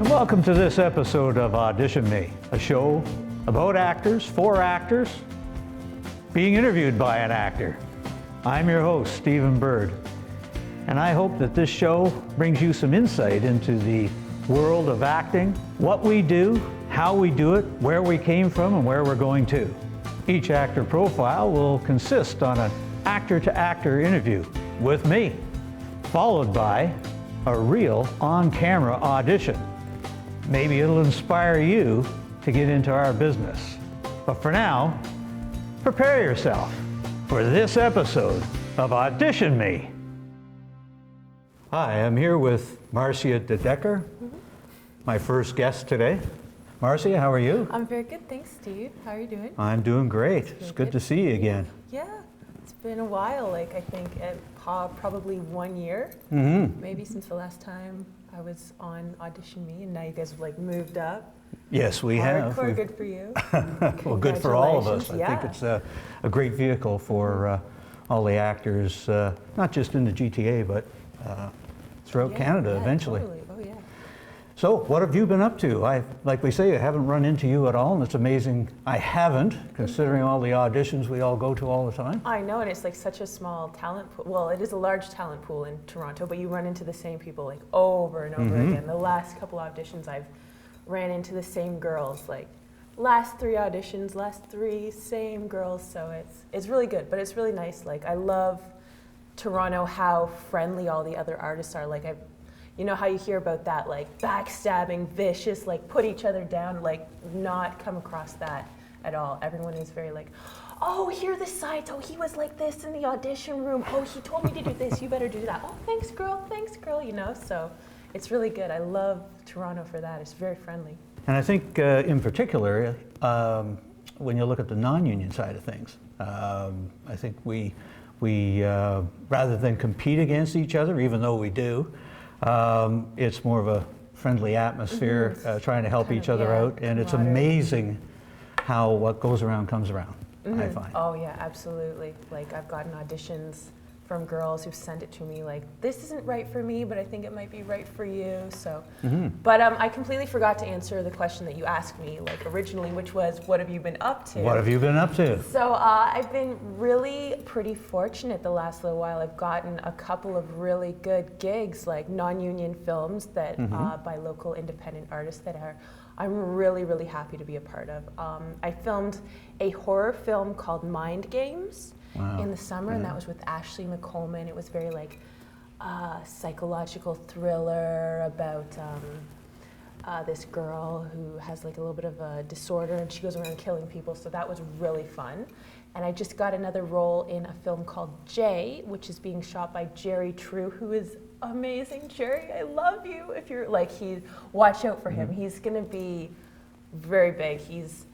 Welcome to this episode of AuditionME, a show about actors, for actors, being interviewed by an actor. I'm your host, Stephen Bird, and I hope that this show brings you some insight into the world of acting, what we do, how we do it, where we came from, and where we're going to. Each actor profile will consist on an actor-to-actor interview with me, followed by a real on-camera audition. Maybe it'll inspire you to get into our business. But for now, prepare yourself for this episode of AuditionME. Hi, I'm here with Marcia De Decker, my first guest today. Marcia, how are you? I'm very good, thanks, Steve. How are you doing? I'm doing great. It's good to see you again. Yeah, it's been a while, I think probably 1 year, maybe since the last time I was on AuditionME, and now you guys have moved up. Yes, we have. Hardcore, good for you. Well, good for all of us. I Yeah. think it's a great vehicle for all the actors, not just in the GTA, but throughout Canada eventually. Totally. Oh, yeah. So, what have you been up to? Like we say, I haven't run into you at all, and it's amazing I haven't, considering all the auditions we all go to all the time. I know, and it's like such a small talent pool. Well, it is a large talent pool in Toronto, but you run into the same people like over and over again. The last couple auditions I've ran into the same girls, like last 3 auditions, last 3 same girls, so it's really good, but it's really nice. Like, I love Toronto, how friendly all the other artists are. Like, you know how you hear about that, like backstabbing, vicious, like put each other down, like not come across that at all. Everyone is very like, oh, hear the sides, oh, he was like this in the audition room, oh, he told me to do this, you better do that. Oh, thanks girl, you know, so it's really good. I love Toronto for that. It's very friendly. And I think in particular, when you look at the non-union side of things, I think we rather than compete against each other, even though we do, it's more of a friendly atmosphere, trying to help each other out, and it's amazing how what goes around comes around, I find. Oh yeah, absolutely. Like, I've gotten auditions from girls who've sent it to me like, this isn't right for me, but I think it might be right for you, so. But I completely forgot to answer the question that you asked me, like originally, which was, what have you been up to? What have you been up to? So I've been really pretty fortunate the last little while. I've gotten a couple of really good gigs, like non-union films that by local independent artists that I'm really, really happy to be a part of. I filmed a horror film called Mind Games in the summer, and that was with Ashley McColeman. It was very like psychological thriller about this girl who has like a little bit of a disorder, and she goes around killing people, so that was really fun. And I just got another role in a film called Jay, which is being shot by Jerry True, who is amazing. Jerry, I love you. If you're like, watch out for him. He's gonna be very big. He's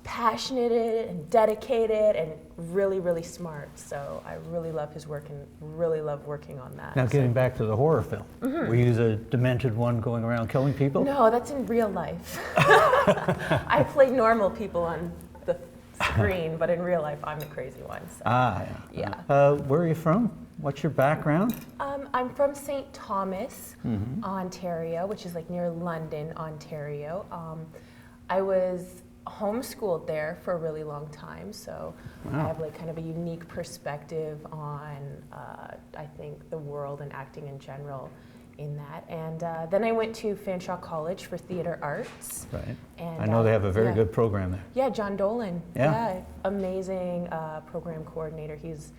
passionate and dedicated and really, really smart. So I really love his work and really love working on that. Now, getting back to the horror film, were you the demented one going around killing people? No, that's in real life. I play normal people on the screen, but in real life, I'm the crazy one. So. Yeah. Where are you from? What's your background? I'm from St. Thomas, Ontario, which is like near London, Ontario. I was homeschooled there for a really long time, so I have like kind of a unique perspective on I think the world and acting in general in that. And then I went to Fanshawe College for theater arts. Right. And I know they have a very good program there. Yeah, John Dolan. Yeah, amazing program coordinator. He's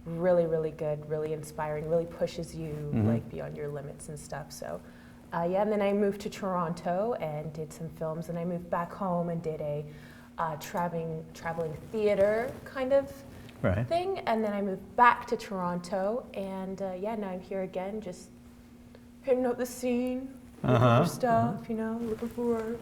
really, really good, really inspiring, really pushes you like beyond your limits and stuff. So and then I moved to Toronto and did some films, and I moved back home and did a traveling theater kind of thing, and then I moved back to Toronto, and now I'm here again, just hitting up the scene, looking for stuff, you know, looking for work.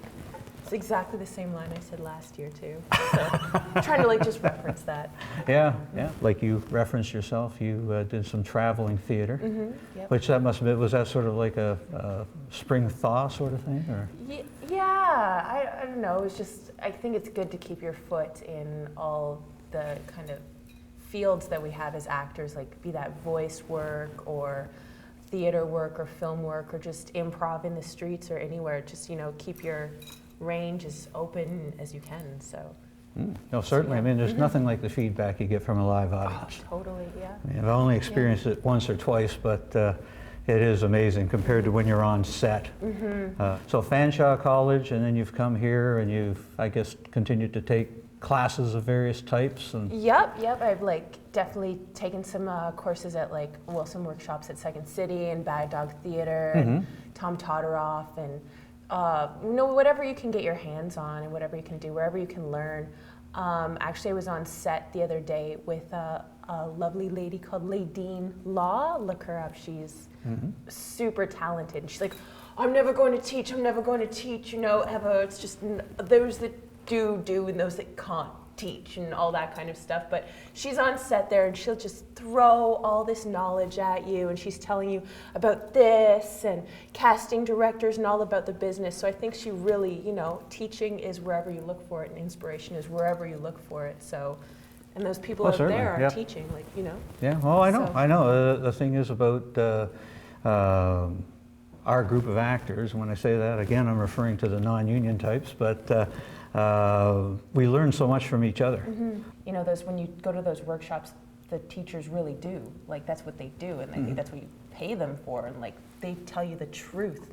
It's exactly the same line I said last year too. So I'm trying to like just reference that. Yeah. Like you referenced yourself, you did some traveling theater, which that must have been, was that sort of like a spring thaw sort of thing, or? Yeah, I don't know. It's just, I think it's good to keep your foot in all the kind of fields that we have as actors, like be that voice work or theater work or film work or just improv in the streets or anywhere. Just, keep your range as open as you can. So. No, certainly. yeah. I mean, there's nothing like the feedback you get from a live audience. Totally, yeah. I mean, I've only experienced it once or twice, but it is amazing compared to when you're on set. So Fanshawe College, and then you've come here and you've, I guess, continued to take classes of various types. And Yep. I've definitely taken some courses at some workshops at Second City and Bad Dog Theater and Tom Todoroff and whatever you can get your hands on and whatever you can do, wherever you can learn. Actually, I was on set the other day with a lovely lady called Ladine Law. Look her up. She's super talented. And she's like, I'm never going to teach. Ever. It's just those that do and those that can't teach and all that kind of stuff. But she's on set there and she'll just throw all this knowledge at you, and she's telling you about this and casting directors and all about the business. So I think she really, teaching is wherever you look for it, and inspiration is wherever you look for it. So, and those people out there are teaching, Yeah, well, I know. So. I know. The thing is about our group of actors. When I say that, again, I'm referring to the non-union types, but we learn so much from each other. Those when you go to those workshops, the teachers really do. That's what they do, and I think that's what you pay them for. And they tell you the truth.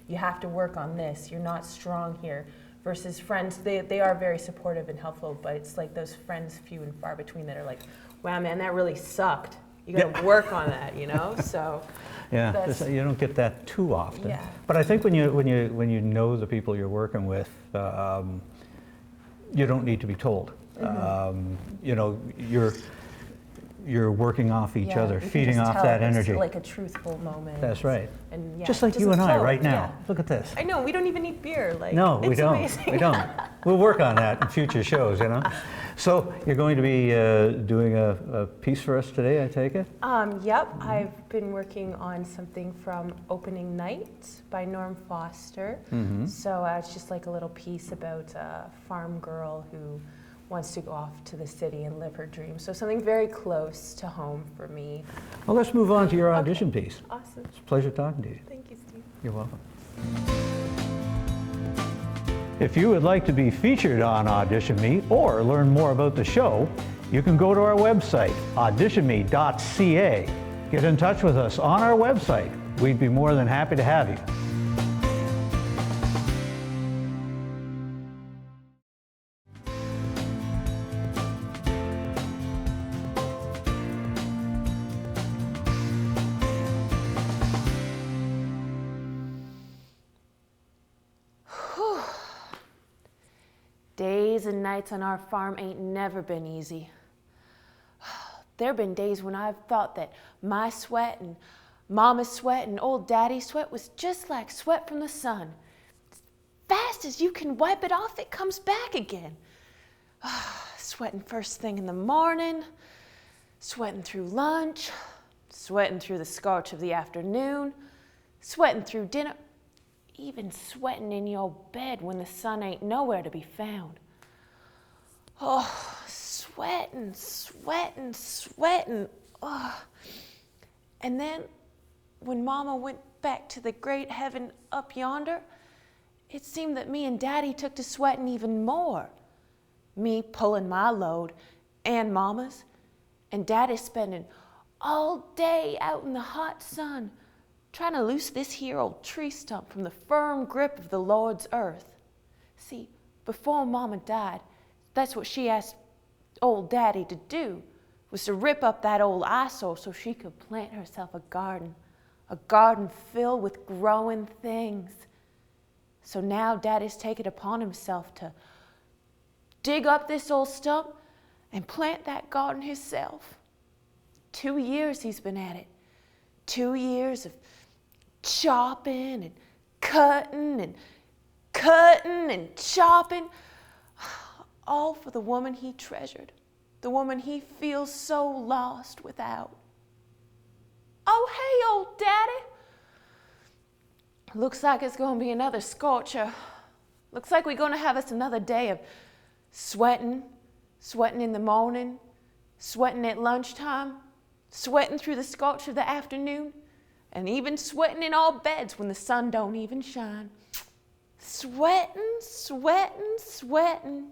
You have to work on this. You're not strong here. Versus friends, they are very supportive and helpful, but it's those friends few and far between that are like, wow, man, that really sucked. You got to work on that, So. Yeah, you don't get that too often. Yeah. But I think when you know the people you're working with, you don't need to be told. You're working off each other, you can feeding just off tell that it's energy. like a truthful moment. That's right. And Just like you and I right now. Look at this. I know, we don't even need beer. No, we it's don't. Amazing. We don't. We'll work on that in future shows, So you're going to be doing a piece for us today, I take it? Yep, I've been working on something from Opening Night by Norm Foster. So it's just a little piece about a farm girl who wants to go off to the city and live her dream. So something very close to home for me. Well, let's move on to your audition piece. Awesome. It's a pleasure talking to you. Thank you, Steve. You're welcome. If you would like to be featured on AuditionME or learn more about the show, you can go to our website, auditionme.ca. Get in touch with us on our website. We'd be more than happy to have you. Days and nights on our farm ain't never been easy. There been days when I've thought that my sweat and Mama's sweat and old Daddy's sweat was just like sweat from the sun. As fast as you can wipe it off, it comes back again. Sweating first thing in the morning, sweating through lunch, sweating through the scorch of the afternoon, sweating through dinner, even sweating in your bed when the sun ain't nowhere to be found. Oh, sweating. Oh. And then when Mama went back to the great heaven up yonder, it seemed that me and Daddy took to sweating even more. Me pulling my load and Mama's, and Daddy spending all day out in the hot sun trying to loose this here old tree stump from the firm grip of the Lord's earth. See, before Mama died, that's what she asked old Daddy to do, was to rip up that old eyesore so she could plant herself a garden filled with growing things. So now Daddy's taken upon himself to dig up this old stump and plant that garden himself. 2 years he's been at it. 2 years of chopping and cutting and chopping, all for the woman he treasured, the woman he feels so lost without. Oh, hey, old Daddy. Looks like it's going to be another scorcher. Looks like we're going to have us another day of sweating in the morning, sweating at lunchtime, sweating through the scorch of the afternoon, and even sweating in our beds when the sun don't even shine. Sweating, sweating, sweating.